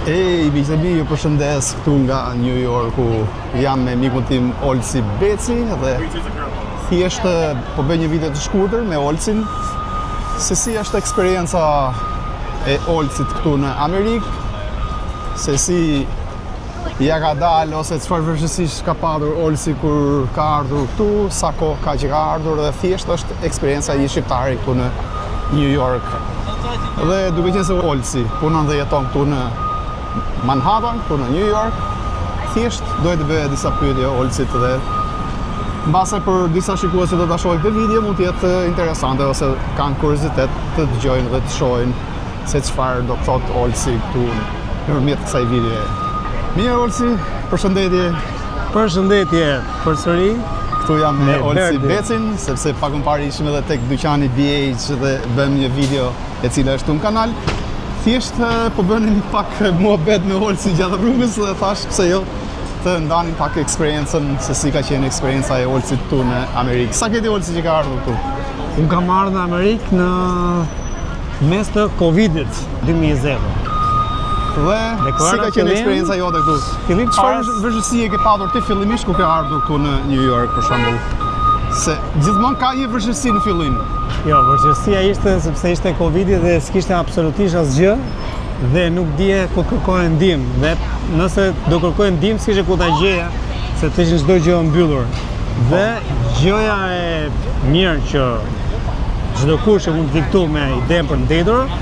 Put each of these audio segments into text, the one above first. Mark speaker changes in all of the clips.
Speaker 1: Miq e mi, ju përshëndes këtu nga New Yorku. Jam me mikun tim Olsi Beci dhe thjesht po bëj një video të shkurtër me Olsin se si është eksperienca e Olsit këtu në Amerikë, se si ja ka dalë ose çfarë vështirësish ka patur Olsi kur ka ardhur këtu, sa kohë ka që ka ardhur dhe thjesht është eksperienca e një shqiptari këtu në New York. Dhe duke qenë se Olsi punon dhe jeton këtu në Manhattan, këtu në New York, thjesht dojë të bëja disa pyetje Olsit dhe mbase për disa shikues që do ta shohin këtë video mund të jetë interesante ose kanë kuriozitet të dëgjojnë dhe të shohin se çfarë do të thotë Olsi këtu nëpërmjet kësaj videoje. Mirë Olsi, përshëndetje.
Speaker 2: Përshëndetje përsëri.
Speaker 1: Këtu jam me Olsi Becin, sepse pak më parë ishim edhe tek dyqani BH dhe bëjmë një video e cila është në kanal. Thjesht po bënim pak muhabet me Olsi gjatë rrugës dhe thash pse jo të ndanim pak eksperiencën se si ka qenë eksperienca e Olsit këtu në Amerikë. Sa keti Olsi që ka ardhur këtu?
Speaker 2: Unë kam ardhur në Amerikë në mes të Covidit 2020.
Speaker 1: Dhe si ka qenë eksperienca jote këtu? Çfarë vështirësi ke patur ti fillimisht kur ke ardhur këtu në New York për shembull? Se gjithmonë ka një vështirësi në fillim.
Speaker 2: Jo, vështirësia ishte sepse ishte Covidi dhe s'kishte absolutisht asgjë dhe nuk dije ku kërkoje ndihmë. Dhe nëse do kërkoje ndihmë s'kishte ku ta gjeja, se të ishin çdo gjë e mbyllur. Dhe gjëja e mirë që çdo kush që mund të vi këtu me idenë për ndetur,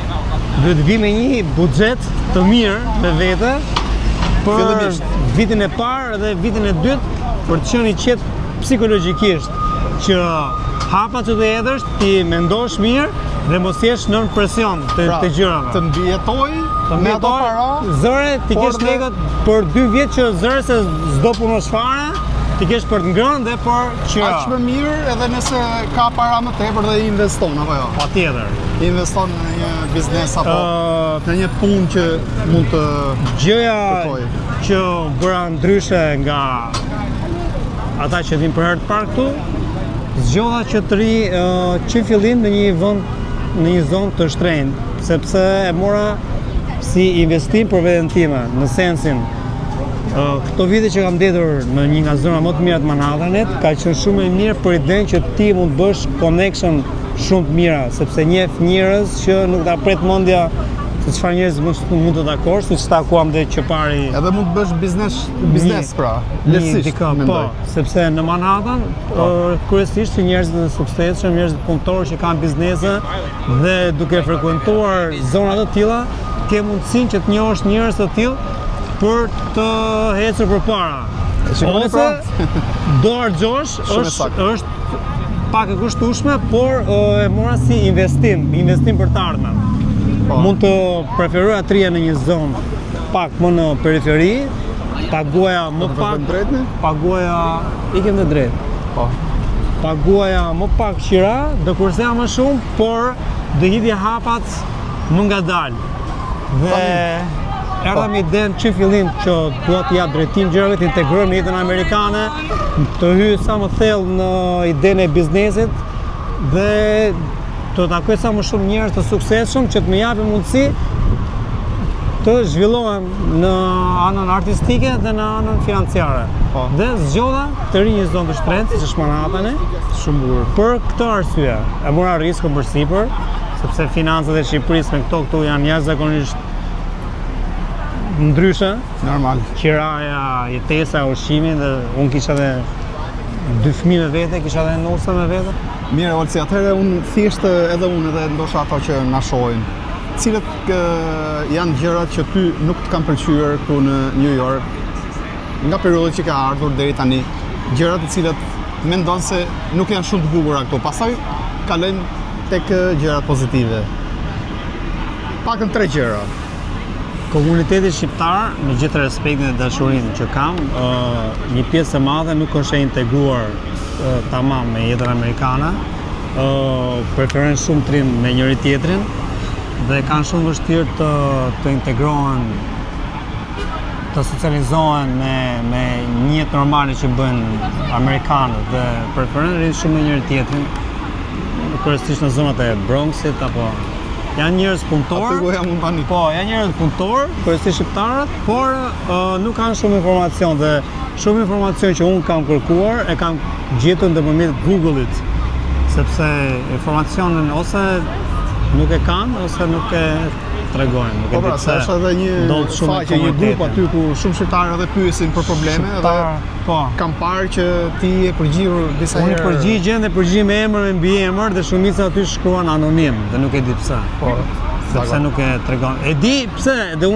Speaker 2: duhet të vi me një buxhet të mirë me vete për vitin e parë dhe vitin e dytë për të qenë i qetë psikologjikisht që hapa që të hedhësh ti mendosh mirë dhe mos jesh nën presion të gjërave.
Speaker 1: Të mbijetoj me ato para.
Speaker 2: Zëre ti kesh lekët për 2 vjet që zëre se s'do punosh fare, ti kesh për të ngrënë dhe për që
Speaker 1: aq më mirë edhe nëse ka para më tepër dhe i investon apo jo.
Speaker 2: Patjetër.
Speaker 1: Investon në një biznes apo në një punë që mund të
Speaker 2: gjëja që bëra ndryshe nga ata që vin për herë të parë këtu, zgjodha që të ri që fillim në një zonë të shtrenjtë, sepse e mora si investim për veten time, në sensin këto vite që kam ndetur në një nga zona më të mira të Manhattanit, ka qenë shumë e mirë për idenë që ti mund të bësh connection shumë të mira, sepse njeh njerëz që nuk ta pret mendja se çfarë njerëz mund të takosh, siç takuam dhe që pari.
Speaker 1: Edhe mund të bësh biznes pra, lehtësisht.
Speaker 2: Po, sepse në Manhattan kryesisht njerëzit e suksesshëm, njerëzit punëtorë që kanë biznese dhe duke frekuentuar zona të tilla, ke mundësinë që të njohësh njerëz të tillë për të ecur përpara. Ose do harxhosh është pak e kushtueshme, por e mora si investim për të ardhmen. Mund të preferoja të rija në një zonë pak më në periferi, paguaja më pak, ikem të drejtë. Paguaja më pak qira, do kurseja më shumë, por do hidhja hapat më ngadalë. Dhe erdha me idenë që fillim që dua të jap drejtim gjërave, të integroj në jetën amerikane, të hyj sa më thellë në idenë e biznesit dhe të takoj sa më shumë njerëz të suksesshëm që të më japin mundësi të zhvillohem në anën artistike dhe në anën financiare. Dhe zgjodha të ri një zonë të shtrenjtë, siç është Manhattani,
Speaker 1: shumë bukur.
Speaker 2: Për këtë arsye, e mora riskun përsipër, sepse financat e Shqipërisë me këtu janë jashtëzakonisht ndryshe.
Speaker 1: Normal.
Speaker 2: Qiraja, jetesa, ushqimi dhe unë kisha edhe 2 fëmijë me vete, kisha edhe nusë me vete.
Speaker 1: Mirë, Olsi, atëherë unë thjesht edhe unë edhe ndoshta ato që na shohin. Cilët janë gjërat që ty nuk të kanë pëlqyer këtu në New York nga periudha që ka ardhur deri tani, gjërat të cilat mendon se nuk janë shumë të bukura këtu. Pastaj kalojmë tek gjërat pozitive. Pakën 3 gjëra.
Speaker 2: Komuniteti shqiptar, me gjithë respektin dhe dashurinë që kam, një pjesë e madhe nuk është e integruar tamam me jetën amerikane, preferojnë shumë trim me njëri tjetrin dhe kanë shumë vështirë të integrohen, të socializohen me një jetë normale që bëjnë amerikanët dhe preferojnë rinë shumë me njëri tjetrin, kryesisht në zonat e Bronxit apo janë njerëz punëtor.
Speaker 1: Aty ku jam unë tani.
Speaker 2: Po, janë njerëz punëtor, kryesisht shqiptarët, por nuk kanë shumë informacion dhe shumë informacion që unë kam kërkuar e kam gjetur ndërmjet Google-it, sepse informacionin ose nuk e kanë ose nuk e tregojnë. Nuk
Speaker 1: Po
Speaker 2: e
Speaker 1: pra,
Speaker 2: di
Speaker 1: se është edhe
Speaker 2: ndodh
Speaker 1: një
Speaker 2: shumë
Speaker 1: faqe, një grup
Speaker 2: komunitete.
Speaker 1: aty ku shumë shqiptarë edhe pyesin për probleme dhe
Speaker 2: Po.
Speaker 1: kam parë që ti e përgjigjur disa
Speaker 2: Unë
Speaker 1: herë.
Speaker 2: përgjigjen dhe përgjigj me emër e mbi emër dhe shumica aty shkruan anonim dhe nuk e di pse.
Speaker 1: Po,
Speaker 2: Sepse nuk e tregon. E di pse dhe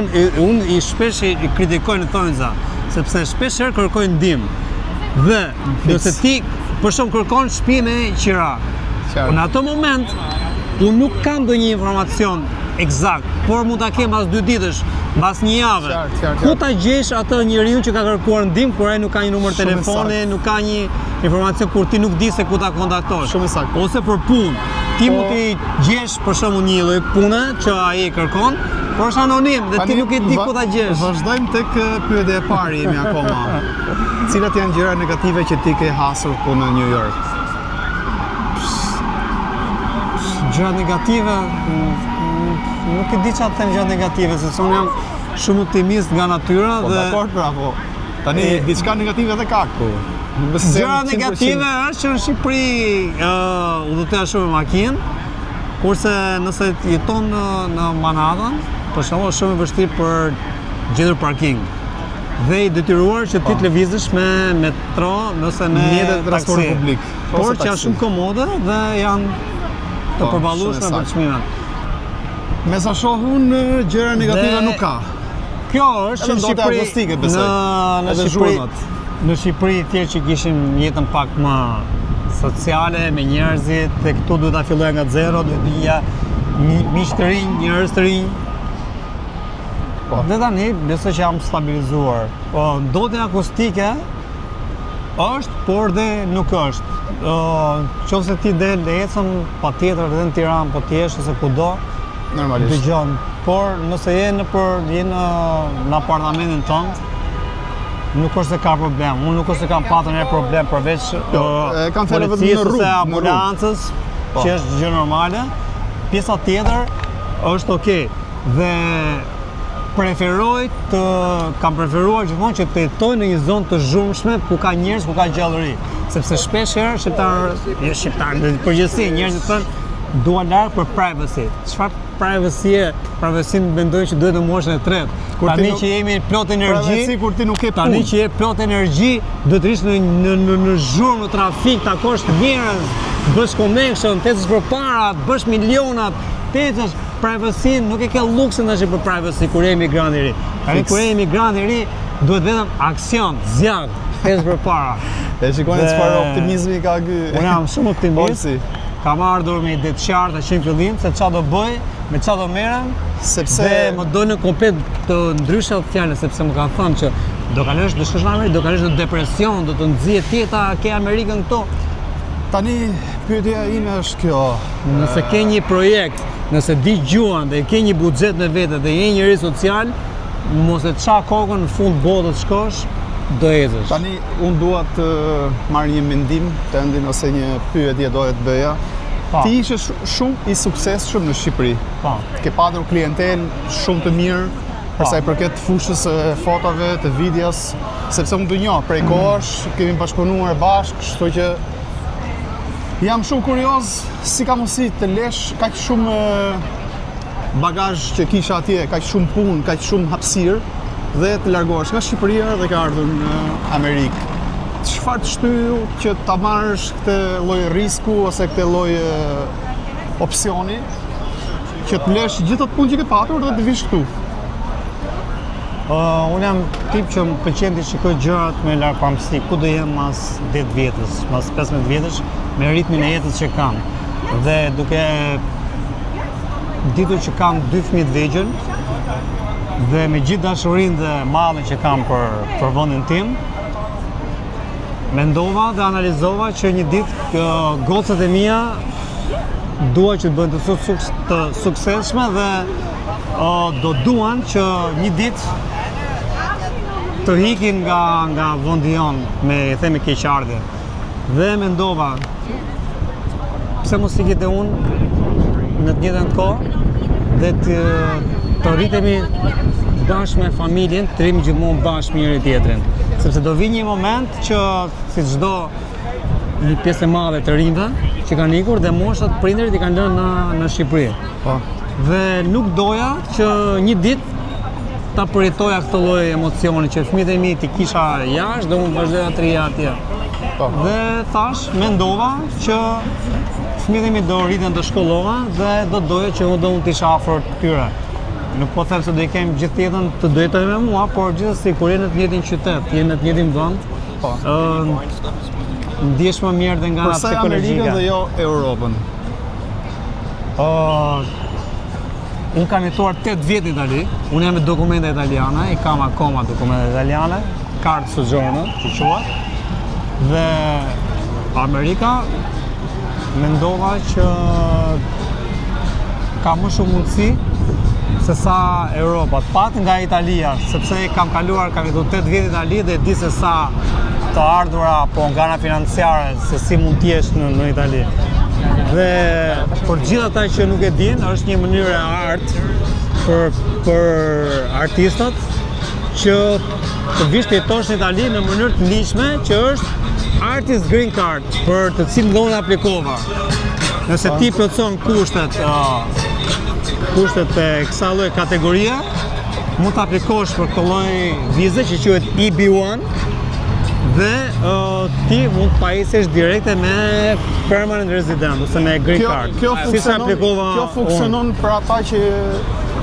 Speaker 2: unë i shpesh i kritikoj në thonjza, sepse shpesh herë kërkojnë ndihmë. Dhe nëse ti për shumë kërkon shtëpi me qira.
Speaker 1: Qartë.
Speaker 2: Në ato moment unë nuk kam ndonjë informacion eksakt, por mund ta kem pas 2 ditësh, pas një jave.
Speaker 1: Qartë.
Speaker 2: Ku ta gjesh atë njeriu që ka kërkuar ndihmë kur ai nuk ka një numër
Speaker 1: Shumë
Speaker 2: telefoni,
Speaker 1: saktë.
Speaker 2: nuk ka një informacion kur ti nuk di se ku ta kontaktosh.
Speaker 1: Shumë saktë.
Speaker 2: Ose për punë. Ti
Speaker 1: Po.
Speaker 2: mund t'i gjesh për shembull një lloj pune që ai e kërkon, por është anonim dhe ti nuk e di ku ta gjesh.
Speaker 1: Vazhdojmë tek pyetja e parë jemi akoma. Cilat janë gjëra negative që ti ke hasur ku në New York?
Speaker 2: Gjëra negative, nuk e di çfarë të them gjëra negative, sepse unë jam shumë optimist nga natyra
Speaker 1: Po
Speaker 2: dhe
Speaker 1: dakord, bravo. Tani diçka negative edhe ka këtu. Nuk besoj se
Speaker 2: gjëra
Speaker 1: jam 100%.
Speaker 2: negative është që në Shqipëri udhëtoja shumë me makinë, kurse nëse jeton në Manhattan, për shembull është shumë e vështirë për gjetur parking. Dhe i detyruar që ti të lëvizësh me metro nëse me
Speaker 1: Mjetet e transportit
Speaker 2: taksi.
Speaker 1: publik,
Speaker 2: Por
Speaker 1: ose
Speaker 2: që janë
Speaker 1: taksi.
Speaker 2: shumë komode dhe janë të
Speaker 1: Po,
Speaker 2: përballueshme
Speaker 1: shumë
Speaker 2: për
Speaker 1: saktë.
Speaker 2: çmimet.
Speaker 1: Me sa shohun gjëra negative
Speaker 2: Dhe-
Speaker 1: nuk ka.
Speaker 2: Kjo është
Speaker 1: Edhe
Speaker 2: në
Speaker 1: ndote
Speaker 2: Shqipëri,
Speaker 1: agnostike, besoj.
Speaker 2: në
Speaker 1: Edhe
Speaker 2: Shqipëri,
Speaker 1: zhurmat.
Speaker 2: në Shqipëri thjesht që kishim jetën pak më sociale me njerëzit, dhe këtu duhet ta filloja nga zero, duhet vija miq të rinj, njerëz të rinj.
Speaker 1: Po.
Speaker 2: Dhe tani besoj që jam stabilizuar. Po ndotja akustike është, por dhe nuk është. Qofse ti del ecën patjetër edhe në Tiranë, po ti jesh ose kudo,
Speaker 1: Normalisht.
Speaker 2: dëgjon. Por nëse je në apartamentin tënd, nuk është se ka problem. Unë nuk është se kam patur ndonjë problem përveç
Speaker 1: e kam thënë vetëm
Speaker 2: policisë
Speaker 1: në rrugë,
Speaker 2: ose
Speaker 1: në rrugë.
Speaker 2: ambulancës,
Speaker 1: Po.
Speaker 2: që është gjë normale. Pjesa tjetër është okay. Dhe kam preferuar gjithmonë që të jetoj në një zonë të zhurmshme ku ka njerëz, ku ka gjallëri. Sepse shpesh herë shqiptarë, në përgjithësi njerëzit thonë dua larg për privacy. Çfarë privacy mendoj që duhet në moshën e tretë. Tani që jemi plot energji,
Speaker 1: Privacy kur ti nuk ke
Speaker 2: tani
Speaker 1: punë.
Speaker 2: që je plot energji, duhet të rish në zhurmë, në trafik, takosh njerëz, bësh connection, tecësh përpara, bësh milionat, tecësh. Privacy nuk e ke luksin tash për privacy kur je emigrant i ri. Tani
Speaker 1: Fix.
Speaker 2: kur je emigrant i ri, duhet vetëm aksion, zjarr, tecësh përpara.
Speaker 1: E shikoni
Speaker 2: Dhe-
Speaker 1: çfarë optimizmi ka ky.
Speaker 2: Unë jam shumë optimist.
Speaker 1: Olsi.
Speaker 2: Kam ardhur me ide të qarta që në fillim se çfarë do bëj, me çfarë do merrem,
Speaker 1: Sepse
Speaker 2: dhe më dojnë komplet të ndryshe fjalë, sepse më kanë thënë që do kalosh, do shkosh në Amerikë, do kalosh në depresion, do të nxjihet jeta, ke Amerikën këtu.
Speaker 1: tani pyetja ime është kjo.
Speaker 2: Nëse ke një projekt, nëse di gjuhën dhe ke një buxhet në vete dhe je njëri social, mos e ça kokën në fund botës shkosh, do ecësh.
Speaker 1: Tani unë dua të marr një mendim tëndin ose një pyetje doja të bëja.
Speaker 2: Pa.
Speaker 1: Ti ishe shumë i suksesshëm në Shqipëri.
Speaker 2: Pa.
Speaker 1: Ke patur klientel shumë të mirë për sa i përket fushës e fotove, të videos, sepse unë të njoh prej kohësh, kemi bashkëpunuar bashkë, kështu që jam shumë kurioz si ka mundësi të lesh kaq shumë bagazh që kisha atje, kaq shumë punë, kaq shumë hapësirë dhe të largohesh nga Shqipëria dhe ka ardhur në Amerikë. Çfarë të shtyu që ta marrësh këtë lloj risku ose këtë lloj opsioni që të lesh gjithë atë punë që ke patur dhe të vish këtu?
Speaker 2: Unë jam tip që më pëlqen të shikoj gjërat me larg pamësi, ku do jem mas 10 vjetës, mas 15 vjetësh, me ritmin e jetës që kam. Dhe duke ditur që kam 2 fëmijë të vegjël dhe me gjithë dashurinë dhe mallin që kam për vendin tim, mendova dhe analizova që një ditë gocat e mia dua që të bëhen të suksesshme dhe do duan që një ditë të hikin nga vendi jon me themi keqardhje. Dhe mendova pse mos ikit e unë në të njëjtën kohë dhe të rritemi bashkë me familjen, të rrim gjithmonë bashkë njëri tjetrin. Sepse do vi një moment që si çdo një pjesë e madhe të rinjve që kanë ikur dhe moshat prindërit i kanë lënë në Shqipëri.
Speaker 1: Po.
Speaker 2: Dhe nuk doja që një ditë ta përjetoja këtë lloj emocioni që fëmijët e mi t'i kisha jashtë dhe unë vazhdoja të rija atje.
Speaker 1: Po.
Speaker 2: Dhe thash, mendova që fëmijët e mi do rriten të shkollohen dhe do doja që unë t'isha afër tyre. Nuk po them se do i kem gjithë jetën të do jetojnë me mua, por gjithsesi kur je në të njëjtin qytet, je në të njëjtin vend,
Speaker 1: Po.
Speaker 2: ndihesh më mirë dhe nga
Speaker 1: Përsa
Speaker 2: psikologjika.
Speaker 1: Amerikën dhe jo Europën?
Speaker 2: Unë kam jetuar 8 vjet në Itali, unë jam me dokumente italiane, i kam akoma dokumente italiane, kartë sojourno, që quhet. Dhe Amerika mendova që ka më shumë mundësi se sa Europa, të patë nga Italia, sepse kam jetuar 8 vjet në Itali dhe di se sa të ardhura apo nga ana financiare se si mund t'jesh në Itali. Dhe për gjithë ata që nuk e din, është një mënyrë e artë për artistat që të vish të jetosh në Itali në mënyrë të ligjshme që është Artist Green Card, për të cilën dhe unë aplikova. Nëse ti plotëson kushtet e kësaj lloji kategorie, mund të aplikosh për këtë lloj vize që quhet EB1 dhe ti mund të pajisësh direkte me permanent resident ose me green card.
Speaker 1: Kjo funksionon për ata që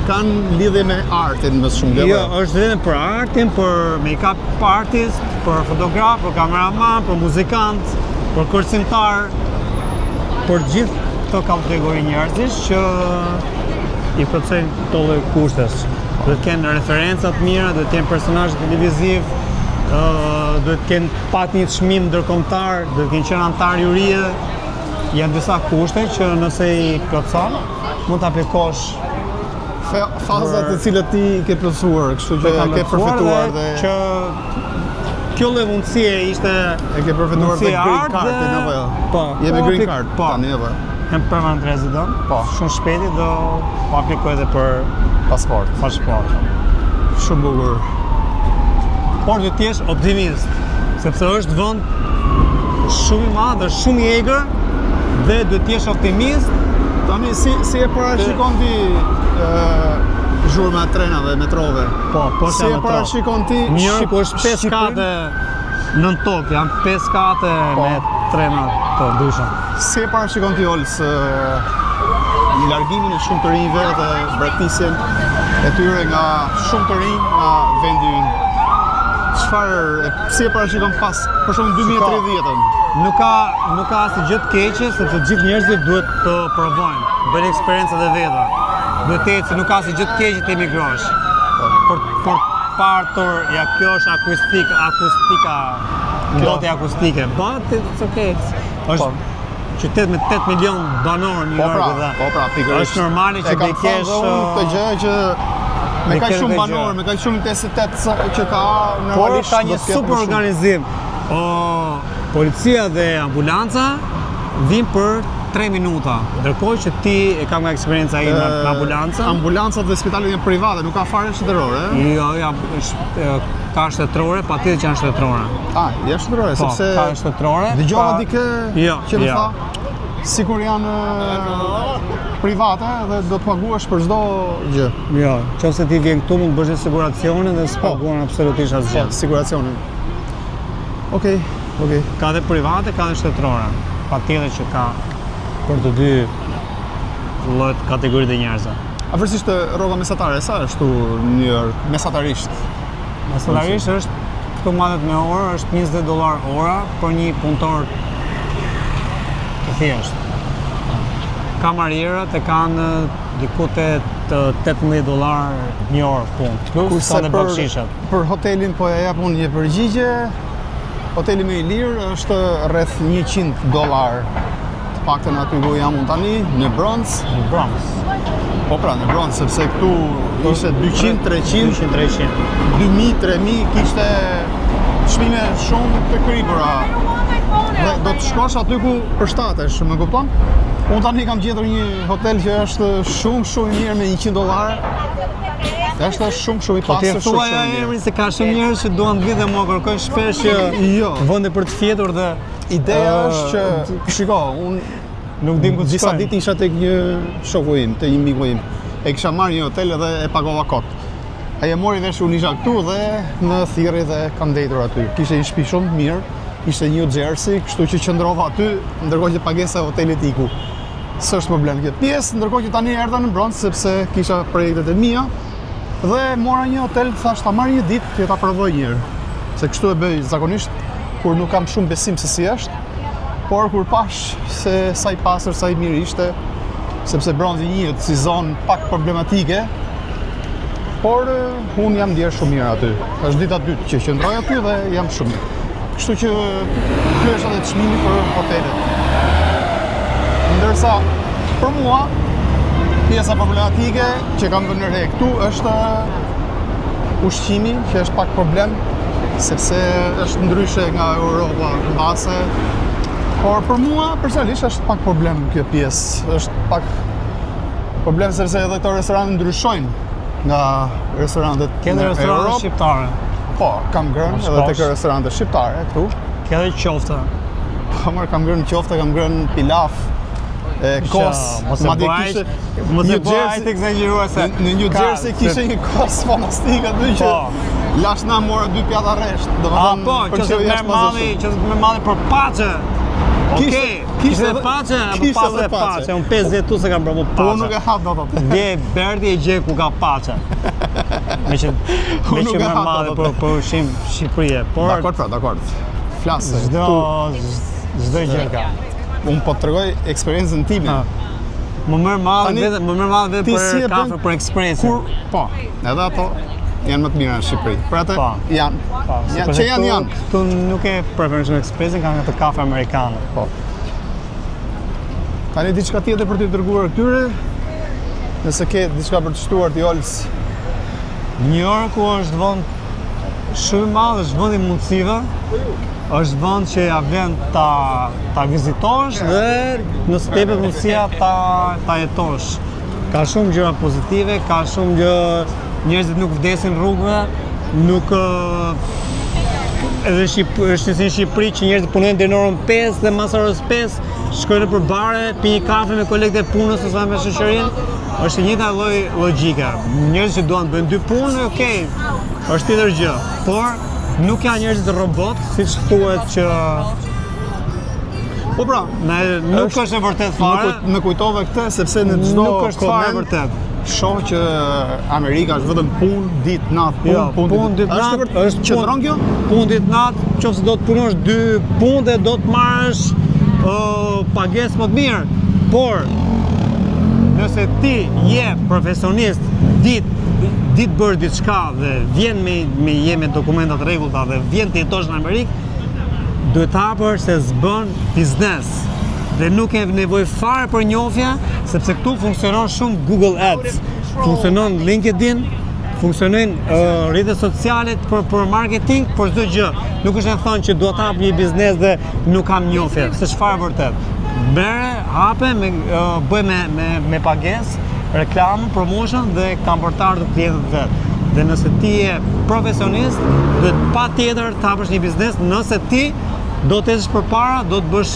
Speaker 1: kanë lidhje me artin më shumë dhe.
Speaker 2: Jo, është lidhje për artin, për make-up artist, për fotograf, për kameraman, për muzikant, për kërcimtar, për gjithë këto kategori njerëzish që i plotësojnë këto lloj kushtesh. Do të kenë referenca të mira, do të kenë personazhe televiziv, do të kenë pat një çmim ndërkombëtar, do të kenë qenë antar jurie. Janë disa kushte që nëse i plotëson, mund të aplikosh
Speaker 1: fazat të cilët ti ke plotësuar, kështu që ke përfituar dhe
Speaker 2: që kjo lloj mundësie ishte
Speaker 1: e ke përfituar me green card apo jo?
Speaker 2: Po.
Speaker 1: Je me green card
Speaker 2: tani
Speaker 1: apo?
Speaker 2: Jam permanent resident.
Speaker 1: Po.
Speaker 2: Shumë shpejti do aplikoj edhe për pasport.
Speaker 1: Shumë bukur.
Speaker 2: Por do t'jesh optimist, sepse është vend shumë i madh, është shumë i egër dhe do t'jesh optimist.
Speaker 1: Tani si e parashikon ti zhurma e trenave, metrove?
Speaker 2: Po
Speaker 1: si e parashikon ti
Speaker 2: Njërë ku është 5 kate nën tokë, janë 5 kate me trena të ndryshme.
Speaker 1: Si e parashikon ti Ols largimin e shumë të rinjve dhe braktisjen e tyre nga shumë të rinj nga vendi ynë? Si e parashikon pas, për shumë 2030-ën?
Speaker 2: Nuk ka asnjë gjë të keqe, sepse gjithë njerëzit duhet të provojnë, bëjnë eksperiencat e veta. Duhet të ecë, nuk ka asnjë gjë të keqe të emigrosh. Për partur, ja kjo është akustika, ndotja akustike. But it's okay. Është qytet me 8 milion banor në New York dhe.
Speaker 1: Po pra, pikërisht.
Speaker 2: Është normale që të kesh
Speaker 1: këtë gjë që me kaq shumë banor, me kaq shumë intensitet që ka normalisht
Speaker 2: ka një super organizim. Policia dhe ambulanca vin për 3 minuta, ndërkohë që ti e kam nga eksperienca ime me ambulanca.
Speaker 1: Ambulancat dhe spitalet janë private, nuk ka fare shtetërore?
Speaker 2: Jo, ka shtetërore, patjetër që janë shtetërore.
Speaker 1: Janë shtetërore, sepse
Speaker 2: ka shtetërore.
Speaker 1: Dëgjova dikë që më tha, sikur janë private dhe do të paguash për çdo gjë.
Speaker 2: Jo, nëse ti vjen këtu mund të bësh siguracionin dhe s'paguan absolutisht asgjë.
Speaker 1: Siguracionin. Okej.
Speaker 2: Ka dhe private, ka dhe shtetërore. Patjetër që ka për të dy llojet kategoritë e njerëzve.
Speaker 1: Afërsisht rroga mesatare, sa është këtu në New York mesatarisht?
Speaker 2: Mesatarisht është këtu marret me orë, është $20 ora për një punëtor të thjeshtë. Kamarierët e kanë diku te $18 një orë punë, plus ka dhe bakshishet.
Speaker 1: Për hotelin po ja jap unë një përgjigje. Hoteli më i lirë është rreth $100. Të paktën aty ku jam unë tani, në Bronx.
Speaker 2: Në Bronx.
Speaker 1: Po pra, në Bronx, sepse këtu ishte 200, 300, 2000, 3000, kishte çmime shumë të kripura. Dhe do të shkosh aty ku përshtatesh, më kupton? Unë tani kam gjetur një hotel që është shumë i mirë me $100. Është shumë i
Speaker 2: Po ti
Speaker 1: pastër,
Speaker 2: thua
Speaker 1: shumë
Speaker 2: ja
Speaker 1: i mirë.
Speaker 2: emrin se ka shumë njerëz që duan të vinë dhe mua kërkojnë shpesh që
Speaker 1: Jo.
Speaker 2: vende për të fjetur dhe
Speaker 1: Ideja është që, shiko, unë
Speaker 2: nuk dim ku të
Speaker 1: disa
Speaker 2: shkojnë.
Speaker 1: ditë isha tek një shoku im, te një miku im. E kisha marrë një hotel edhe e pagova kot. Ai e mori vesh unë isha këtu dhe më thirri dhe kam ndetur aty. Kishte një shtëpi shumë të mirë, ishte New Jersey, kështu që qëndrova aty, ndërkohë që pagesa e hotelit iku. S'është problem kjo pjesë, ndërkohë që tani erdha në Bronx sepse kisha projektet e mia dhe mora një hotel, thash ta marr një ditë që ta provoj një herë. Se kështu e bëj zakonisht kur nuk kam shumë besim se si është, por kur pash se sa i pastër, sa i mirë ishte, sepse Bronxi njihet si zonë pak problematike, por unë jam ndjerë shumë mirë aty. Është dita dytë që qëndroj aty dhe jam shumë mirë. Kështu që kjo është edhe çmimi për hotelet. Ndërsa për mua pjesa problematike që kam vënë re këtu është ushqimi, që është pak problem, sepse është ndryshe nga Europa mbase. Por për mua personalisht është pak problem kjo pjesë. Është pak problem sepse edhe këto restorante ndryshojnë nga restorantet
Speaker 2: Ke edhe
Speaker 1: në
Speaker 2: restorante
Speaker 1: Europë.
Speaker 2: shqiptare.
Speaker 1: Po, kam ngrënë
Speaker 2: Mos
Speaker 1: edhe
Speaker 2: pash.
Speaker 1: tek restorante shqiptare këtu.
Speaker 2: Ke edhe qofte.
Speaker 1: Po, kam ngrënë qofte, kam ngrënë pilaf, kos,
Speaker 2: Mos e
Speaker 1: madje
Speaker 2: bëj,
Speaker 1: kishte
Speaker 2: mos e
Speaker 1: New
Speaker 2: bëj
Speaker 1: Jersey-
Speaker 2: të egzageruar se
Speaker 1: Në New
Speaker 2: ka-
Speaker 1: Jersey kishte një kos fantastik aty që
Speaker 2: Po.
Speaker 1: lashna mora 2 pjata rresht. Domethënë,
Speaker 2: po, që se të merr malli, që se të merr malli për paçe. Okej, kishte
Speaker 1: edhe-
Speaker 2: paçe, apo
Speaker 1: kishte
Speaker 2: pas
Speaker 1: edhe
Speaker 2: dhe
Speaker 1: paçe.
Speaker 2: paçe. Unë 50 tu se kam bërë
Speaker 1: Po unë nuk
Speaker 2: paçe.
Speaker 1: e hap dot atë.
Speaker 2: Dje Berdi e gjej ku ka paçe. Me që
Speaker 1: Unë nuk e
Speaker 2: merr
Speaker 1: ha
Speaker 2: malli
Speaker 1: dot.
Speaker 2: për ushqim Shqipëri. Por
Speaker 1: Dakor, pra, dakor. Flas.
Speaker 2: çdo gjë ka.
Speaker 1: Unë po të tregoj eksperiencën time.
Speaker 2: Ha. Më merr malli
Speaker 1: Tani,
Speaker 2: vetëm, më merr malli vetëm
Speaker 1: ti si e
Speaker 2: për kafe,
Speaker 1: bën-
Speaker 2: për ekspresin.
Speaker 1: Kur, po, edhe ato janë më të mira në Shqipëri. Për atë
Speaker 2: Po.
Speaker 1: janë.
Speaker 2: Sepse
Speaker 1: Që janë
Speaker 2: këtu-
Speaker 1: janë.
Speaker 2: Këtu nuk e preferoj shumë ekspresin, kanë të kafe amerikane.
Speaker 1: Po. Tani diçka tjetër për t'i dërguar këtyre, nëse ke diçka për të shtuar ti Ols.
Speaker 2: New Yorku është vend shumë i madh, është vend i mundësive. Është vend që ja vlen ta vizitosh dhe nëse të jepet mundësia ta jetosh. Ka shumë gjëra pozitive, ka shumë gjë, njerëzit nuk vdesin rrugëve, nuk edhe është si në Shqipëri që njerëzit punojnë deri në orën 5 dhe mas orës 5 shkojnë për bare, pi një kafe me kolegët e punës ose me shoqërinë. Është e njëjta lloj logjike. Njerëzit që duan të bëjnë dy punë, okay, është tjetër gjë. Por nuk janë njerëzit robot, siç thuhet që
Speaker 1: Po pra,
Speaker 2: nuk është e vërtet fare.
Speaker 1: Më kujtove këtë sepse në çdo
Speaker 2: Nuk është fare
Speaker 1: koment
Speaker 2: vërtet.
Speaker 1: shoh që Amerika është vetëm punë, ditë, natë,
Speaker 2: Jo,
Speaker 1: punë,
Speaker 2: punë ditë
Speaker 1: Është
Speaker 2: natë,
Speaker 1: vërtet,
Speaker 2: është
Speaker 1: qëndron kjo?
Speaker 2: Punë ditë natë, qofse do të punosh 2 punë dhe do të marrësh pagesë më të mirë. Por nëse ti je profesionist, ditë bërë diçka dhe vjen je me dokumenta të rregullta dhe vjen të jetosh në Amerikë, duhet të hapësh se s'bën biznes. Dhe nuk e nevojë fare për njohje, sepse këtu funksionon shumë Google Ads, funksionon LinkedIn, funksionojnë rrjetet sociale për marketing, për çdo gjë. Nuk është e thonë që duhet të hap një biznes dhe nuk kam njohje, s'është fare vërtet. Merre, hape, bëj me pagesë, reklamë, promotion dhe kam për të ardhur klientët vet. Dhe nëse ti je profesionist, duhet patjetër të hapësh një biznes, nëse ti do të ecësh përpara, do të bësh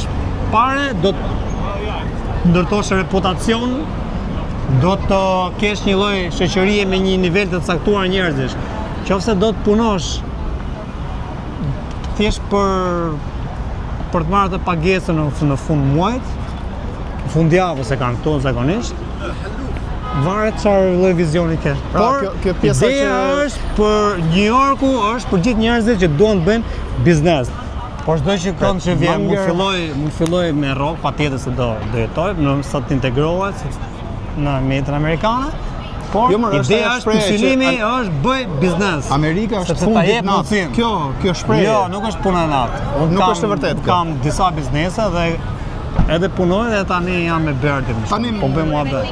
Speaker 2: pare, do të ndërtosh reputacion, do të kesh një lloj shoqërie me një nivel të caktuar njerëzish. Qofse do të punosh thjesht për të marrë të pagesën në fund muajit, fundjavës e kanë këtu zakonisht, varet çfarë lloj vizioni ke.
Speaker 1: Pra,
Speaker 2: Por
Speaker 1: kjo pjesa
Speaker 2: ideja
Speaker 1: që-
Speaker 2: është për New Yorku është për gjithë njerëzit që duan të bëjnë biznes. Por çdo që kënd që vjen, mund filloj me rrok, patjetër se do jetoj, nëse të integrohet në metën amerikane. Por
Speaker 1: Jo, është
Speaker 2: ideja
Speaker 1: ajo
Speaker 2: është
Speaker 1: shprehje që
Speaker 2: pusimi është bëj biznes.
Speaker 1: Amerika është
Speaker 2: sepse
Speaker 1: punë
Speaker 2: ta
Speaker 1: ditë
Speaker 2: jep
Speaker 1: natë.
Speaker 2: mundësinë.
Speaker 1: Kjo shprehje.
Speaker 2: Jo, nuk është puna e natë. Unë
Speaker 1: Nuk
Speaker 2: kam-
Speaker 1: është e vërtetë kjo.
Speaker 2: Kam disa biznese dhe edhe punoj dhe tani jam me Berdin.
Speaker 1: Tani
Speaker 2: Po bëj muhabet.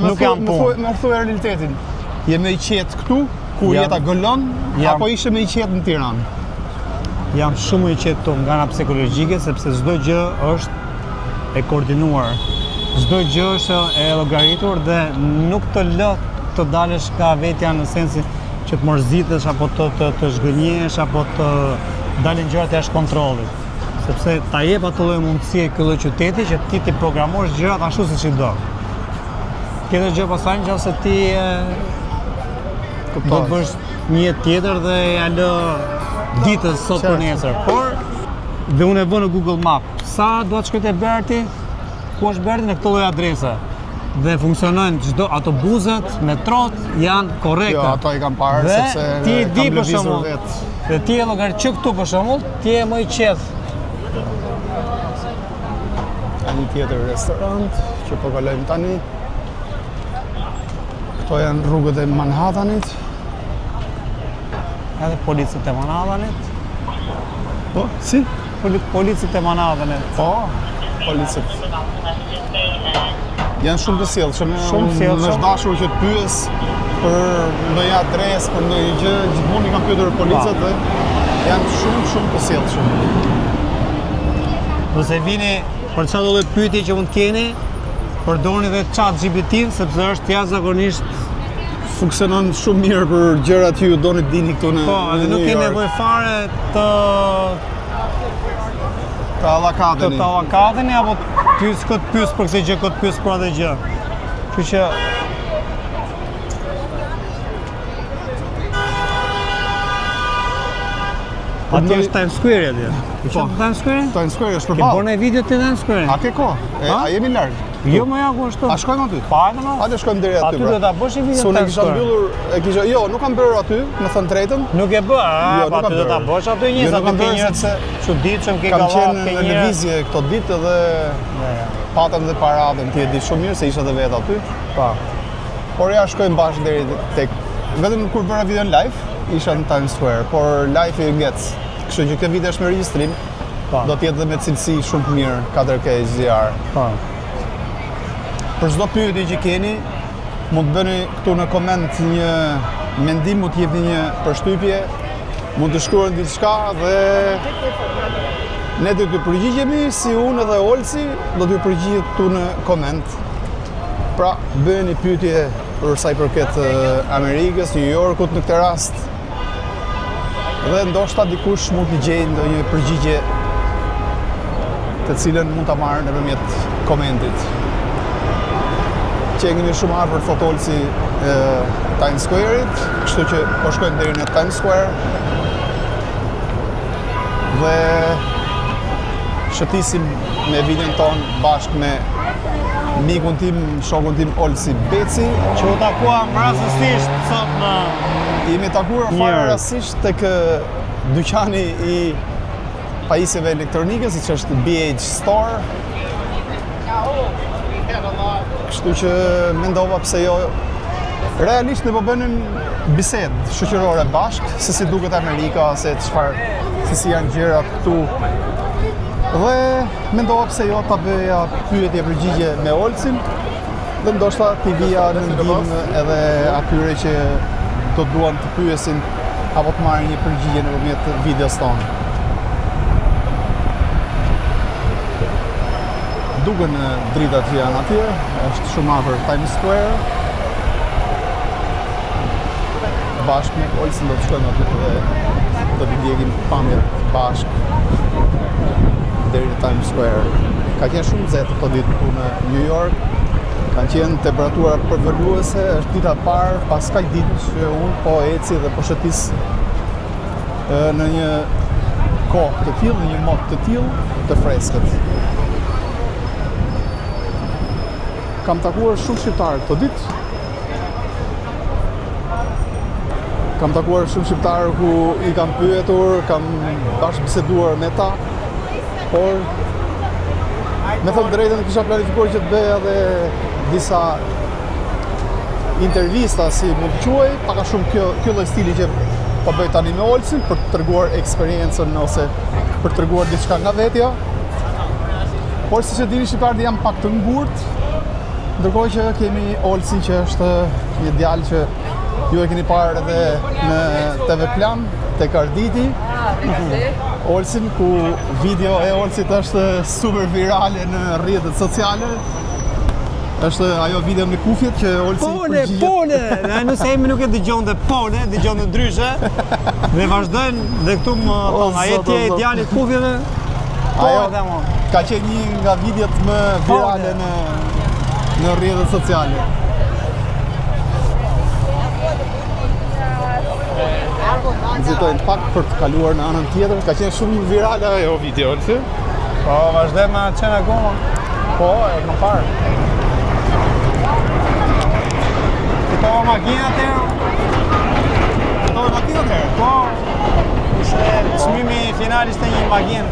Speaker 2: Nuk jam punë.
Speaker 1: Më thuaj realitetin. Je më i qetë këtu ku
Speaker 2: Jam-
Speaker 1: jeta gëllon
Speaker 2: jam-
Speaker 1: apo ishe më i qetë në Tiranë?
Speaker 2: jam shumë i qetë nga ana psikologjike, sepse çdo gjë është e koordinuar. Çdo gjë është e llogaritur dhe nuk të lë të dalësh nga vetja në sensin që të mërzitesh apo të zhgënjesh apo të dalin gjërat jashtë kontrollit. Sepse ta jep atë lloj mundësie ky lloj qyteti që ti të programosh gjërat ashtu siç i do. Tjetër gjë pastaj nëse ti do të bësh një jetë tjetër dhe ja lë ditës sot për nesër. Por dhe unë e vë në Google Map. Sa do të shkoj te Berti? Ku është Berti në këtë lloj adrese? Dhe funksionojnë çdo autobuset, metrot janë korrekte.
Speaker 1: Jo, ato i kam parë sepse
Speaker 2: ti e di
Speaker 1: kam
Speaker 2: për shembull.
Speaker 1: lëvizur vet.
Speaker 2: Dhe ti e llogarit që këtu për shembull, ti je më i qetë.
Speaker 1: Ka një tjetër restorant që po kalojmë tani. Këto janë rrugët e Manhattanit.
Speaker 2: Edhe policët e Manhattanit.
Speaker 1: Po, si?
Speaker 2: Policët e Manhattanit.
Speaker 1: Po, policët. Janë shumë të sjellshëm.
Speaker 2: Shumë të sjellshëm.
Speaker 1: Më është dashur që të pyes për ndonjë adresë, për ndonjë gjë, gjithmonë i kam pyetur policët dhe janë shumë të sjellshëm.
Speaker 2: Nëse vini për çdo lloj pyetje që mund të keni, përdorni edhe ChatGPT sepse është jashtëzakonisht
Speaker 1: Funksionon shumë mirë për gjërat që ju doni të dini këtu në
Speaker 2: po, edhe nuk
Speaker 1: New
Speaker 2: keni
Speaker 1: York.
Speaker 2: nevojë fare të
Speaker 1: allakateni.
Speaker 2: allakateni apo pyes për këtë gjë, këtë pyes për atë gjë. Kështu që atje është Times Square atje. Po, Times Square?
Speaker 1: Times Square është
Speaker 2: Ke
Speaker 1: përballë.
Speaker 2: bërë një video te Times Square?
Speaker 1: A ke kohë? A jemi larg?
Speaker 2: Jo më ja ku ashtu.
Speaker 1: A shkojmë aty?
Speaker 2: Pa, hajde më.
Speaker 1: Hajde shkojmë deri aty.
Speaker 2: Aty do ta bësh një video
Speaker 1: Se unë
Speaker 2: Times
Speaker 1: kisha
Speaker 2: Square.
Speaker 1: mbyllur, jo, nuk kam bërë aty, më thënë drejtën.
Speaker 2: Nuk e bë,
Speaker 1: Jo, nuk
Speaker 2: pa
Speaker 1: kam
Speaker 2: aty do ta
Speaker 1: bërë.
Speaker 2: bësh aty një
Speaker 1: Jo,
Speaker 2: sa
Speaker 1: nuk kam
Speaker 2: të ke
Speaker 1: bërë
Speaker 2: një
Speaker 1: sepse
Speaker 2: çuditshëm, ke
Speaker 1: Kam
Speaker 2: gallat,
Speaker 1: qenë
Speaker 2: ke
Speaker 1: në
Speaker 2: një
Speaker 1: lëvizje këto ditë dhe patëm dhe paradën, ti e di shumë mirë se isha dhe vetë aty.
Speaker 2: pa.
Speaker 1: Por ja shkojmë bashkë deri tek vetëm kur bëra videon live, isha në Times Square, por live i ngec. Kështu që këtë video është me regjistrim,
Speaker 2: Pa.
Speaker 1: do të jetë dhe me cilësi shumë të mirë 4K HDR.
Speaker 2: Pa.
Speaker 1: Për çdo pyetje që keni, mund të bëni këtu në koment një mendim, mund të jepni një përshtypje, mund të shkruani diçka dhe ne do t'ju përgjigjemi si unë dhe Olsi, do t'ju përgjigjet këtu në koment. Pra, bëni pyetje për sa i përket Amerikës, New Yorkut në këtë rast. Dhe ndoshta dikush mund të gjejë ndonjë përgjigje të cilën mund ta marrë nëpërmjet komentit. Që kemi shumë afër fotolsi Times Square-it, kështu që po shkojmë deri në Times Square. Dhe shëtisim me videon ton bashkë me mikun tim, shokun tim Olsi Beci.
Speaker 2: Që u takuam rastësisht sot në
Speaker 1: Jemi takuar fare rastësisht tek dyqani i pajisjeve elektronike, siç është BH Store. Kështu që mendova pse jo. Realisht ne po bënim bisedë shoqërore bashkë, se si duket Amerika, se si janë gjërat këtu. Dhe mendova pse jo ta bëja pyetje përgjigje me Olsin, dhe ndoshta t'i vija në ndim edhe atyre që do duan të pyesin apo të marrin një përgjigje nëpërmjet videos tonë. Duken dritat që janë atje, është shumë afër Times Square. Bashkë me Olsin do të shkojmë aty dhe do t'i ndjekim pamjet bashkë deri në Times Square. Ka qenë shumë nxehtë këto ditë këtu në New York. Kanë qenë temperatura përvoluese, është dita e parë pas kaq ditë që unë po eci dhe po shëtis në një kohë të tillë, në një mod të tillë të freskët. Kam takuar shumë shqiptarë këto ditë. Kam takuar shumë shqiptarë ku i kam pyetur, kam bashkë biseduar me ta, por me thënë drejtën kisha planifikuar që të bëja dhe disa intervista, si mund të quaj, paka shumë kjo lloj stili që po bëj tani me Olsin për të treguar eksperiencën ose për të treguar diçka nga vetja. Por siç e dini shqiptarët janë pak të ngurt, ndërkohë që kemi Olsin që është një djalë që ju e keni parë edhe në TV Plan, tek Arditi, Olsin, ku video e Olsit është super virale në rrjetet sociale. Është ajo video me kufjet që Olsi përgjigjet.
Speaker 2: Pole! Nëse Emi nuk e dëgjon dhe pole, dëgjon dhe ndryshe. Dhe vazhdojnë dhe këtu më thonë, a je tje ideali kufjeve?
Speaker 1: Ajo ka qenë një nga videot më virale në rrjetet sociale. Nxitojnë pak për të kaluar në anën tjetër, ka qenë shumë virale ajo video, Olsi.
Speaker 2: Po, vazhdojmë me qenë akoma.
Speaker 1: Po, e kam parë.
Speaker 2: Fitova makinat e Po, se çmimi final ishte një makinë.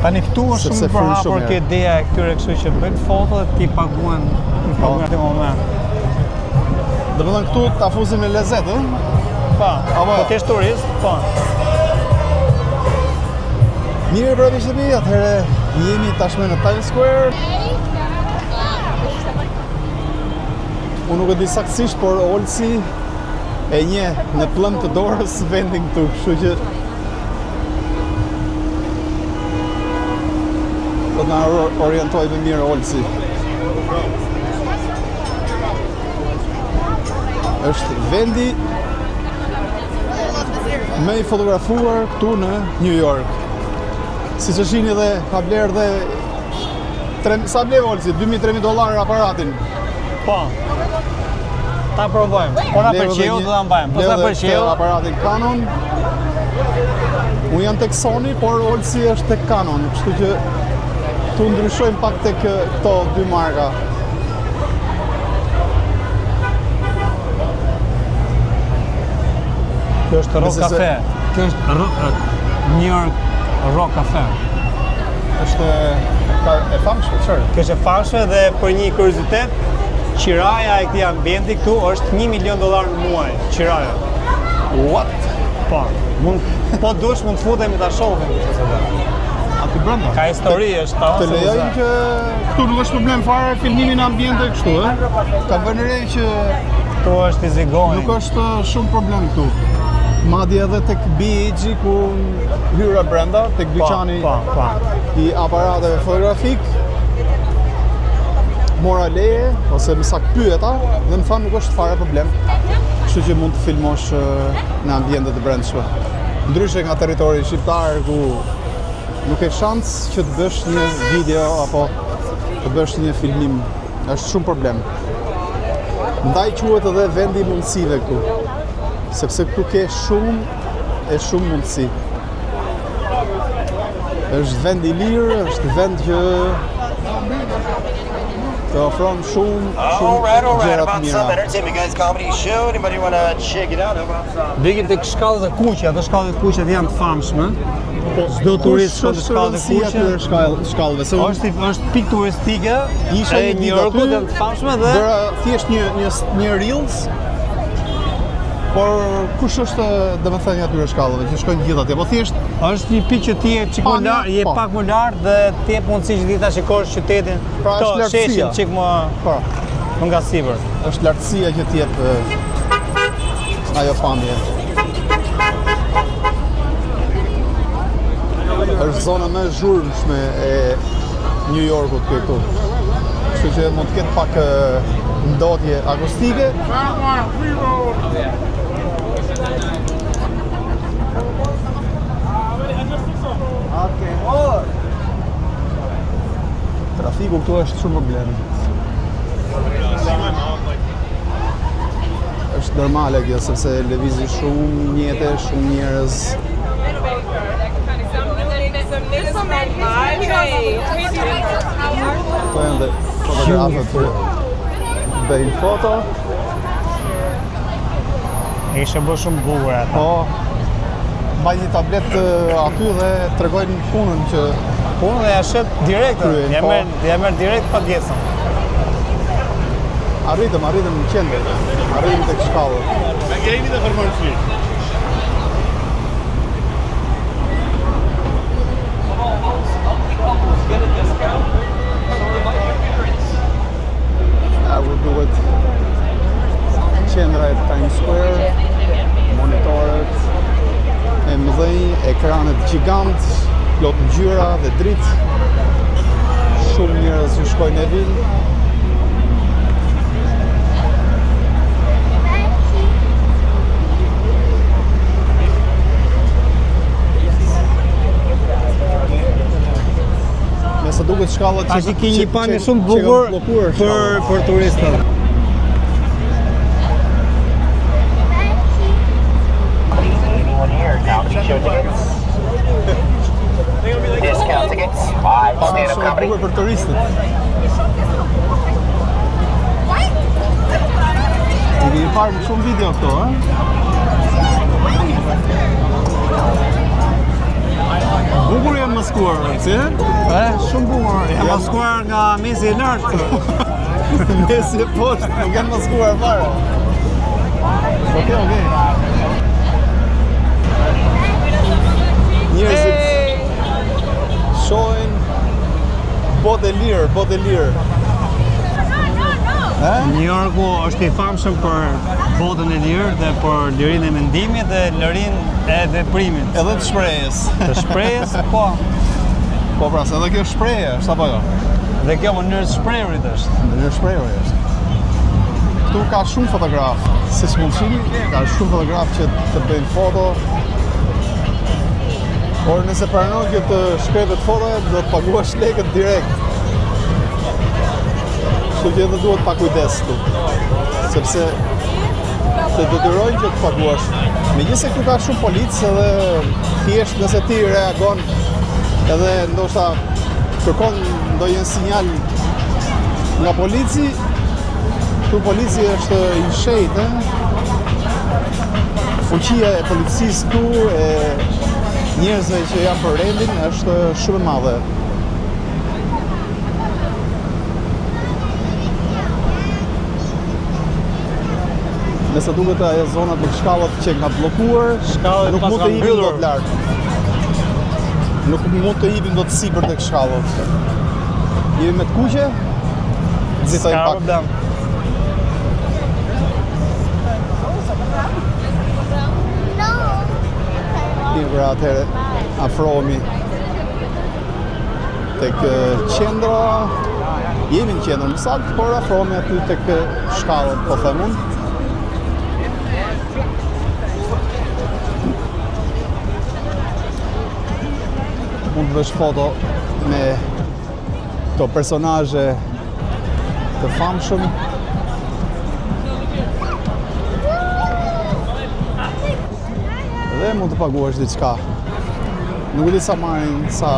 Speaker 2: Tani këtu është shumë përhapur kjo ideja e këtyre kështu që bëjnë foto dhe ti paguhen në atë moment.
Speaker 1: Domethënë këtu ta fusin në lezet, ëh?
Speaker 2: Po, po ti je turist, po.
Speaker 1: Mirë pra miqtë, atëherë jemi tashmë në Times Square. Unë nuk e di saktësisht, por Olsi e njeh në plën të dorës vendin këtu, kështu që do të na orientoj më mirë Olsi. Është vendi më i fotografuar këtu në New York. Si që shini dhe ka blerë dhe sa bleve Olsi? $2.000-3.000 aparatin.
Speaker 2: Po. Ta provojmë. Po na pëlqeu do ta mbajmë. Po na pëlqeu
Speaker 1: aparatin Canon. Unë jam tek Sony, por Olsi është tek Canon, kështu që tu ndryshojmë pak tek këto dy marka.
Speaker 2: Kjo është Rock Cafe. Kjo është New York Rock Cafe.
Speaker 1: Është e famshme, çfarë?
Speaker 2: Kjo është e famshme dhe për një kuriozitet, qiraja e këtij ambienti këtu është $1 milion në muaj, qiraja.
Speaker 1: What?
Speaker 2: Po, po dush mund të futemi ta shohim çfarë ka.
Speaker 1: Aty brenda.
Speaker 2: Ka histori, është ta.
Speaker 1: Të lejojnë që këtu nuk është problem fare filmimin në ambiente kështu, ë? Ka vënë re që
Speaker 2: këtu është easy going.
Speaker 1: Nuk është shumë problem këtu. Madje edhe tek BEG ku hyra brenda, tek dyqani i aparateve fotografik, mora leje ose më saktë pyeta dhe më thanë nuk është fare problem. Kështu që mund të filmosh në ambiente të brendshme. Ndryshe nga territori shqiptar ku nuk ke shans që të bësh një video apo të bësh një filmim. Është shumë problem. Ndaj quhet edhe vendi i mundësive këtu. Sepse këtu ke shumë mundësi. Është vend i lirë, është vend që të ofron shumë gjëra të mira.
Speaker 2: Degim tek shkallët e kuqe, ato shkallët e kuqe janë të famshme. Çdo turist shkon te shkallët e kuqe.
Speaker 1: Shkallëve.
Speaker 2: Është pikë turistike, isha në New Yorkut janë të famshme dhe
Speaker 1: bëra thjesht një reels. Por kush është domethënë atyre shkallëve që shkojnë gjithë atje? Po thjesht
Speaker 2: është një pikë që ti je pak më lart dhe ti jep mundësi që ti ta shikosh qytetin.
Speaker 1: Pra është lartësia.
Speaker 2: Çik më nga sipër.
Speaker 1: Është lartësia që ti jep ajo pamje. Është zona më zhurmshme e New Yorkut këtu. Kështu që mund të ketë pak ndotje akustike. Trafiku këtu është shumë problem. Është normale kjo, sepse lëvizin shumë mjete, shumë njerëz. Këto janë dhe fotografët që bëjnë foto.
Speaker 2: Ishte bërë shumë bukur ata.
Speaker 1: Po, mbaj një tablet aty dhe tregojnë punën që
Speaker 2: punën dhe ja shet direkt, ja merr direkt pagesën.
Speaker 1: Arritëm në qendër, arritëm tek shkallët.
Speaker 3: Ben jeni de farmaci.
Speaker 1: Duhet qendra e Times Square, monitorët e mëdhenj gjigant, plot ngjyra dhe dritë. Shumë njerëz që shkojnë e vinë. Me sa duket shkallët
Speaker 2: Tash i ke një pamje shumë bukur për turistët.
Speaker 4: Discount tickets, 5 stand-up
Speaker 1: Shumë
Speaker 4: comedy.
Speaker 1: bukur për turistët. I keni parë në shumë video këto, ha? Bukur janë maskuar, si?
Speaker 2: Shumë bukur. Jam maskuar nga mesi i lartë.
Speaker 1: Mesi e poshtë, nuk janë maskuar fare. Okej. Njerëzit shohin botë e lirë.
Speaker 2: New Yorku është i famshëm për botën e lirë dhe për lirinë e mendimit dhe lirinë e veprimit.
Speaker 1: Edhe të shprehjes.
Speaker 2: Të shprehjes, po.
Speaker 1: Po pra, se edhe kjo shprehje është apo jo?
Speaker 2: Dhe kjo mënyrë të shprehurit është.
Speaker 1: Mënyrë shprehje është. Këtu ka shumë fotograf, siç mund shihni, ka shumë fotograf që të bëjnë foto. Por nëse pranon që të shkretet foto, do të paguash lekët direkt. Kështu që edhe duhet pa kujdes këtu. Sepse të detyrojnë që të paguash. Megjithëse këtu ka shumë policë edhe thjesht nëse ti reagon edhe ndoshta kërkon ndonjë sinjal nga polici, këtu polici është i shejtë, fuqia e policisë këtu e njerëzve që janë për rendin është shumë e madhe. Nëse duket ajo zona të shkallët që nga bllokuar,
Speaker 2: Shkallët
Speaker 1: nuk
Speaker 2: pas
Speaker 1: mund të
Speaker 2: kanë
Speaker 1: hipin
Speaker 2: mbyllur.
Speaker 1: dot lart. Nuk mund të hipin dot sipër tek shkallët. Jemi me të kuqe? Nxitojmë
Speaker 2: Ka
Speaker 1: pak.
Speaker 2: problem.
Speaker 1: Pra atëherë afrohemi tek qendra. Jemi në qendër më saktë, por afrohemi aty tek shkallët, po them unë. Mund të vesh foto me këto personazhe të famshëm. Dhe mund të paguash diçka. Nuk e di sa marrin, sa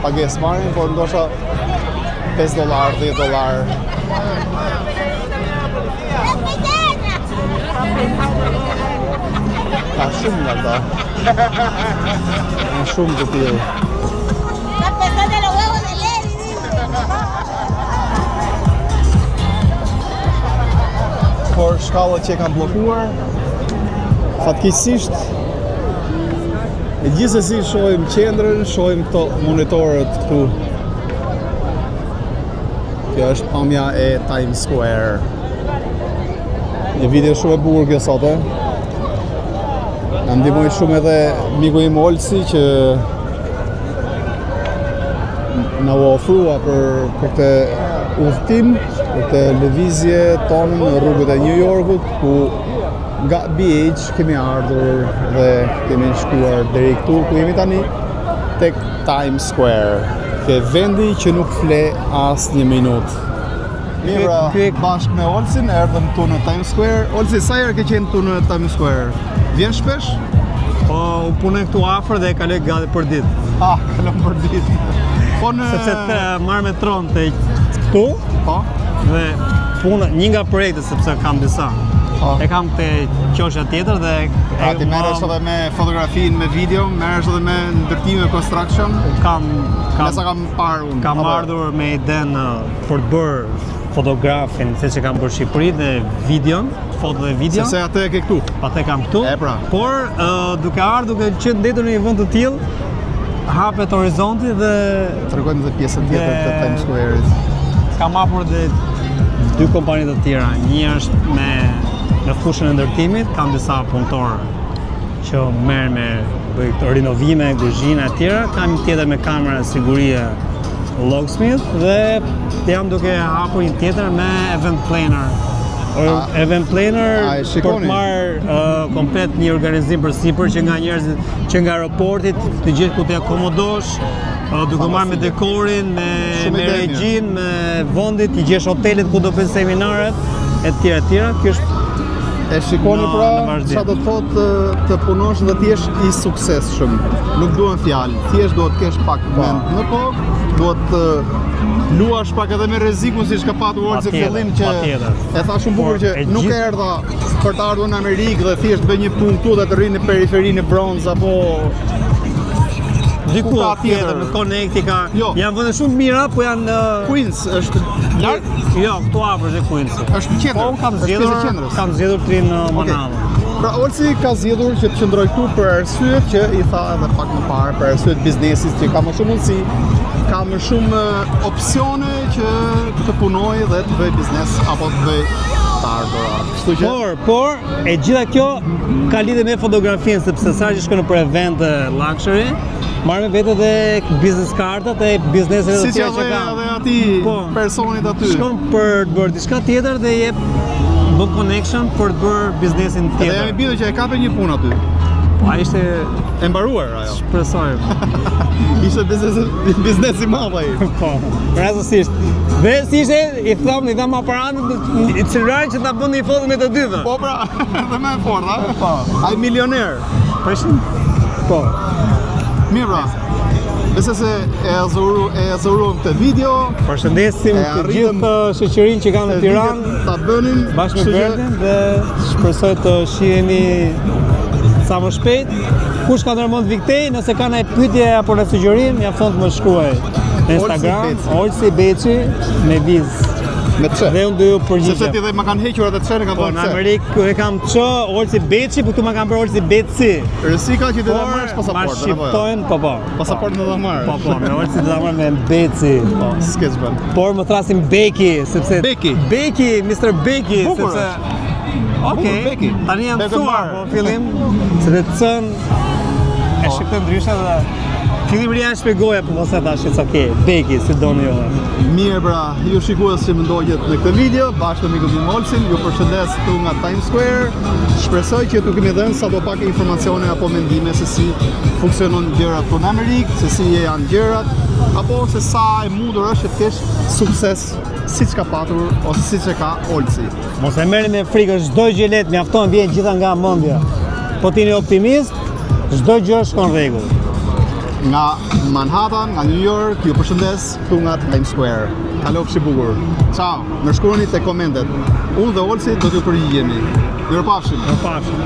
Speaker 1: pagesë marrin, por ndoshta $5, $10. Ka shumë nga ta. Ka shumë të tillë.
Speaker 5: Está pesando los huevos de Levi, dice.
Speaker 1: Por shkallët që e kanë bllokuar, fatkeqësisht, e gjithsesi shohim qendrën, shohim këto monitorët këtu. Kjo është pamja e Times Square. Një video shumë e bukur kjo sot, e? Na ndihmoi shumë edhe miku im Olsi që na u ofrua për këtë udhëtim, për këtë lëvizje tonë në rrugët e New Yorkut, ku nga BH kemi ardhur dhe kemi shkuar deri këtu ku jemi tani, tek Times Square. Ke vendi që nuk fle as një minutë. Mirë, bashkë me Olsin, erdhëm këtu në Times Square. Olsi, sa herë ke qenë këtu në Times Square? Vjen shpesh?
Speaker 2: Po, unë punoj këtu afër dhe e kaloj gati për ditë.
Speaker 1: Ah, kalon për ditë. Po në...
Speaker 2: Sepse të marr metron të këtu
Speaker 1: Po?
Speaker 2: dhe puna, një nga projektet sepse kam disa.
Speaker 1: Po.
Speaker 2: E kam te qosha tjetër dhe
Speaker 1: Pra ti merresh edhe me fotografinë, me video, merresh edhe me ndërtime construction. Sa kam parë unë.
Speaker 2: Kam
Speaker 1: apo?
Speaker 2: ardhur me idenë për të bërë fotografin, se që kam bërë Shqipëri dhe videon, foto dhe video.
Speaker 1: Sepse atë e ke këtu.
Speaker 2: Atë kam këtu.
Speaker 1: E pra.
Speaker 2: Por duke ardhur, duke qenë ndetur në një vend të tillë, hapet horizonti dhe
Speaker 1: Tregojmë edhe pjesën tjetër të
Speaker 2: Dhe-
Speaker 1: Times Square-it.
Speaker 2: kam hapur dhe dy kompani të tjera. Një është në fushën e ndërtimit, kam disa punëtorë që merren me bëj këto rinovime, kuzhina e tjera. Kam një tjetër me kamera sigurie Locksmith dhe jam duke hapur një tjetër me event planner. Event planner
Speaker 1: a e
Speaker 2: për
Speaker 1: shikoni?
Speaker 2: të marrë komplet një organizim përsipër që nga njerëzit që nga aeroporti të gjithë ku të akomodosh, duke marrë me dekorin, me
Speaker 1: Shumë ide e mirë.
Speaker 2: regjin, me vendit, i gjesh hotelet ku do bëjnë seminaret, etj. Kjo është
Speaker 1: E shikoni
Speaker 2: Në
Speaker 1: pra,
Speaker 2: vazhdim.
Speaker 1: çfarë do të thotë të punosh dhe të jesh i suksesshëm. Nuk duhen fjalë, thjesht duhet të kesh pak mend në kokë, duhet të luash pak edhe me rrezikun siç ka patur Olsi në
Speaker 2: Patjetër,
Speaker 1: fillim që
Speaker 2: patjetër.
Speaker 1: e tha shumë bukur
Speaker 2: Por
Speaker 1: që
Speaker 2: e
Speaker 1: nuk
Speaker 2: gjithë-
Speaker 1: erdha për të ardhur në Amerikë dhe thjesht bëj një punë këtu dhe të rri në periferinë e Bronx apo
Speaker 2: diku
Speaker 1: ka
Speaker 2: tjetër
Speaker 1: tjetër?
Speaker 2: në Connecticut.
Speaker 1: Jo.
Speaker 2: Janë vende shumë të mira, po janë
Speaker 1: Queens është larg,
Speaker 2: jo, këtu afër është Queens.
Speaker 1: është në qendër.
Speaker 2: Po kam
Speaker 1: është pjesë e
Speaker 2: zgjedhur,
Speaker 1: qendrës.
Speaker 2: kam zgjedhur të rinë në
Speaker 1: Okej.
Speaker 2: Manhattan.
Speaker 1: Pra Olsi ka zgjedhur që të qëndroj këtu për arsyet që i tha edhe pak më parë, për arsyet biznesit që ka më shumë mundësi, ka më shumë opsione që të punoj dhe të bëj biznes apo të bëj të ardhura. Kështu që
Speaker 2: Por e gjitha kjo ka lidhje me fotografinë, sepse sa që shkon për evente luxury, marr me vete dhe business kartat e bizneset
Speaker 1: si
Speaker 2: e
Speaker 1: që
Speaker 2: tjera që
Speaker 1: edhe
Speaker 2: ka.
Speaker 1: ati
Speaker 2: Po.
Speaker 1: personit aty.
Speaker 2: Shkon për të bërë diçka tjetër dhe jep bën connection për të bërë biznesin
Speaker 1: Dhe jam i
Speaker 2: tjetër.
Speaker 1: bindur që e kape një punë aty.
Speaker 2: Po ai ishte
Speaker 1: E mbaruar ajo.
Speaker 2: shpresoj.
Speaker 1: Ishte biznes i madh ai.
Speaker 2: Po, rastësisht. Dhe si ishte, i tham aparatën, i cilërar që ta bën një foto me të dyve.
Speaker 1: Po pra, dhe më e fort, a? Po. Ai milioner.
Speaker 2: Prishin? Po.
Speaker 1: Mirë pra. Besoj se e azuruam këtë video.
Speaker 2: Përshëndesim
Speaker 1: E
Speaker 2: të
Speaker 1: arritëm
Speaker 2: gjithë shoqërinë që kanë në Tiranë
Speaker 1: ta bënin
Speaker 2: bashkë me
Speaker 1: kështu që-
Speaker 2: Berdin dhe shpresoj të shihemi sa më shpejt. Kush ka ndërmend Viktej, nëse ka ndonjë pyetje apo në sugjerim, mjafton të më shkruaj në Instagram,
Speaker 1: Beci.
Speaker 2: Olsi Beci me viz.
Speaker 1: me çe.
Speaker 2: Dhe unë do ju
Speaker 1: Sepse
Speaker 2: përgjigjem.
Speaker 1: ti dhe më kanë hequr atë çene kanë
Speaker 2: Po
Speaker 1: thënë
Speaker 2: në
Speaker 1: pse.
Speaker 2: Amerikë e kam ç Olsi Beci, po këtu më kanë bërë Olsi Beci.
Speaker 1: Rësika që ti do ta marrësh
Speaker 2: Ma
Speaker 1: pasaportën apo jo?
Speaker 2: shqiptojnë, po.
Speaker 1: Pasaportën do ta marrësh.
Speaker 2: Po, me Olsi do ta marr me Beci. Po.
Speaker 1: S'keç bën.
Speaker 2: Por më thrasim Beki, sepse
Speaker 1: Beki.
Speaker 2: Beki, Mr. Beki,
Speaker 1: Bukur
Speaker 2: sepse
Speaker 1: Bukur,
Speaker 2: Okej,
Speaker 1: Beki.
Speaker 2: tani jam
Speaker 1: Beki
Speaker 2: mësuar,
Speaker 1: Bar.
Speaker 2: po fillim se të cën e shikoj ndryshe dhe fillim ria shpjegoja, po mos e thash, it's okay. Beki, si doni ju.
Speaker 1: Mirë pra, ju shikues që më ndogjet në këtë video, bashkë me mikun tim Olsin, ju përshëndes këtu nga Times Square. Shpresoj që ju kemi dhënë sa do pak informacione apo mendime se si funksionon gjërat këtu në Amerikë, se si janë gjërat, apo se sa e mundur është të kesh sukses siç ka patur ose siç e ka Olsi.
Speaker 2: Mos e merrni me frikë, çdo gjë let mjafton vjen gjitha nga mendja. Po ti je optimist, çdo gjë shkon rregull.
Speaker 1: Nga Manhattan, nga New York, ju përshëndes këtu nga Times Square. Kalofshi bukur. Ciao, më shkruani te komentet. Unë dhe Olsi do t'ju përgjigjemi. Mirupafshim.
Speaker 2: Pafshim.